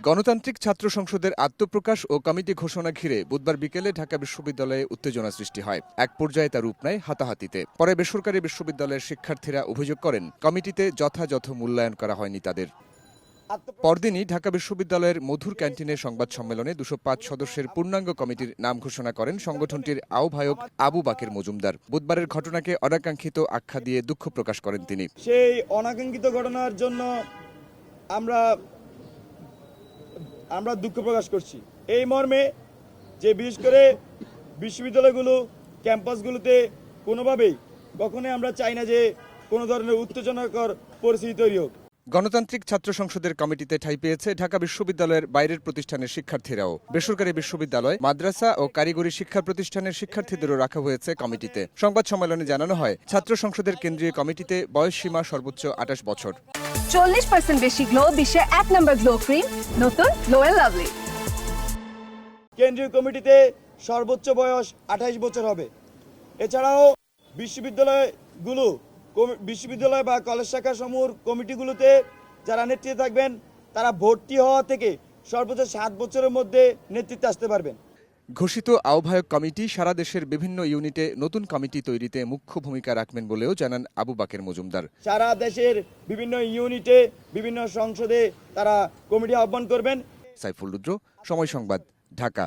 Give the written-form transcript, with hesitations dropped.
গণতান্ত্রিক ছাত্র সংসদের আত্মপ্রকাশ ও কমিটি ঘোষণা ঘিরে বুধবার বিকেলে ঢাকা বিশ্ববিদ্যালয়ে উত্তেজনা সৃষ্টি হয়। এক পর্যায়ে তা রূপ নেয় হাতাহাতিতে। পরে বেসরকারি বিশ্ববিদ্যালয়ের শিক্ষার্থীরা অভিযোগ করেন, কমিটিতে যথাযথ মূল্যায়ন করা হয়নি তাদের। পরদিনই ঢাকা বিশ্ববিদ্যালয়ের মধুর ক্যান্টিনে সংবাদ সম্মেলনে 205 সদস্যের পূর্ণাঙ্গ কমিটির নাম ঘোষণা করেন সংগঠনটির আহ্বায়ক আবু বাকের মজুমদার। বুধবারের ঘটনাকে অনাকাঙ্ক্ষিত আখ্যা দিয়ে দুঃখ প্রকাশ করেন তিনি। সেই অনাকাঙ্ক্ষিত ঘটনার জন্য আমরা দুঃখ প্রকাশ করছি, এই মর্মে যে বিশেষ করে বিশ্ববিদ্যালয়গুলো ক্যাম্পাসগুলোতে কোনোভাবেই কখনোই আমরা চাই না যে কোনো ধরনের উত্তেজনাকর পরিস্থিতি তৈরি হোক। গণতান্ত্রিক ছাত্র সংসদের কমিটিতে ঠাঁই পেয়েছে ঢাকা বিশ্ববিদ্যালয়ের বাইরের প্রতিষ্ঠানের শিক্ষার্থীরাও। বেসরকারি বিশ্ববিদ্যালয়, মাদ্রাসা ও কারিগরি শিক্ষা প্রতিষ্ঠানের শিক্ষার্থীদেরও রাখা হয়েছে কমিটিতে। সংবাদ সম্মেলনে জানানো হয়, ছাত্র সংসদের কেন্দ্রীয় কমিটিতে বয়স সীমা সর্বোচ্চ 28 বছর। 40% বেশি গ্লো, বিশ্বের 1 নম্বর গ্লো ক্রিম, নতুন গ্লো এন্ড লাভলি। কেন্দ্রীয় কমিটিতে সর্বোচ্চ বয়স 28 বছর হবে। এছাড়াও বিশ্ববিদ্যালয় বা কলেজ শাখা সমূহের কমিটিগুলোতে যারা নেতৃত্বে থাকবেন তারা ভর্তি হওয়া থেকে সর্বোচ্চ 7 বছরের মধ্যে নেতৃত্বে আসতে পারবেন। ঘোষিত আহ্বায়ক কমিটি সারা দেশের বিভিন্ন ইউনিটে নতুন কমিটি তৈরিতে মুখ্য ভূমিকা রাখবেন বলেও জানান আবু বাকের মজুমদার। সারা দেশের বিভিন্ন ইউনিটে, বিভিন্ন সংসদে তারা কমিটি আহ্বান করবেন। সাইফুল রুদ্র, সময় সংবাদ, ঢাকা।